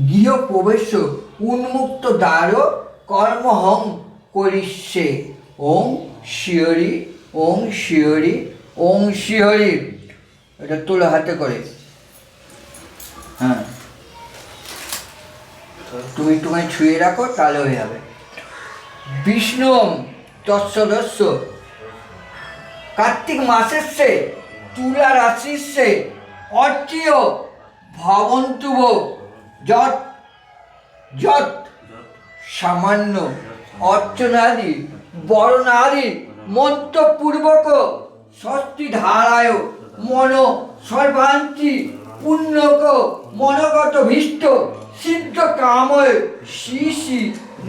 গৃহ প্রবেশ উন্মুক্ত দ্বার কর্মহং করিষ্যে। ওং শিহরি ওং শিহরি ওং শিহরি। এটা তোলা হাতে করে, হ্যাঁ তুমি একটুখানি ছুঁয়ে রাখো তাহলে হয়ে যাবে। বিষ্ণু তৎসদস্য কার্তিক মাসের সে তুলা রাশির সে অর্চিয় ভবন্তুব যৎ যৎ সামান্য অর্চনাদি বরণাদি মন্ত্রপূর্বক ষষ্ঠী ধারায় মন সর্বাঞ্চি পুণ্যক মনগত ভীষ্ট সিদ্ধ কাময় শ্রী শ্রী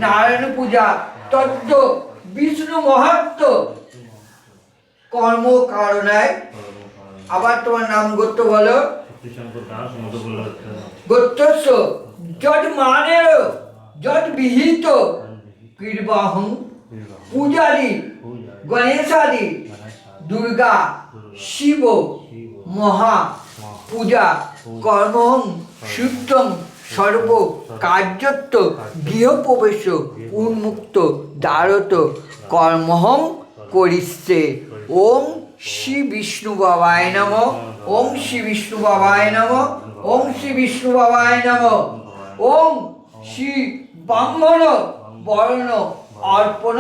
নারায়ণ পূজা তত্ত্ব বিষ্ণু মহাত্ম কর্ম কারণায়। আবার তোমার নাম গোত্র বলো। গোত্রস্য যদ মানের যদ বিহিত কীর্বাহং পূজারি গণেশাদি দুর্গা শিব মহা পূজা কর্মহং শুদ্ধং সর্ব কার্যত্ব গৃহপ্রবেশ উন্মুক্ত দ্বারত কর্মহং করিষ্যে। ওং শ্রী বিষ্ণু বাবায় নমঃ। ওং শ্রী বিষ্ণু বাবায় নমঃ। ওং শ্রী বিষ্ণু বাবায় নমঃ। ওং শ্রী ব্রাহ্মণ বর্ণ অর্পণ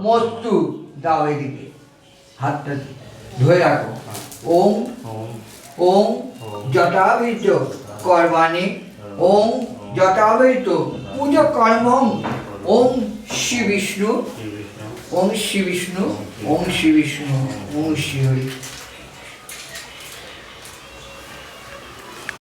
মস্তু। দাও এদিকে, হাতটা ধরে রাখো। ওং ওং যথাবিহিত কর্মাণি ওং যথাবিহিত পূজা কর্মং। ওং শ্রী বিষ্ণু ওং শ্রী বিষ্ণু ওং শ্রী বিষ্ণু ওং শ্রী হরি।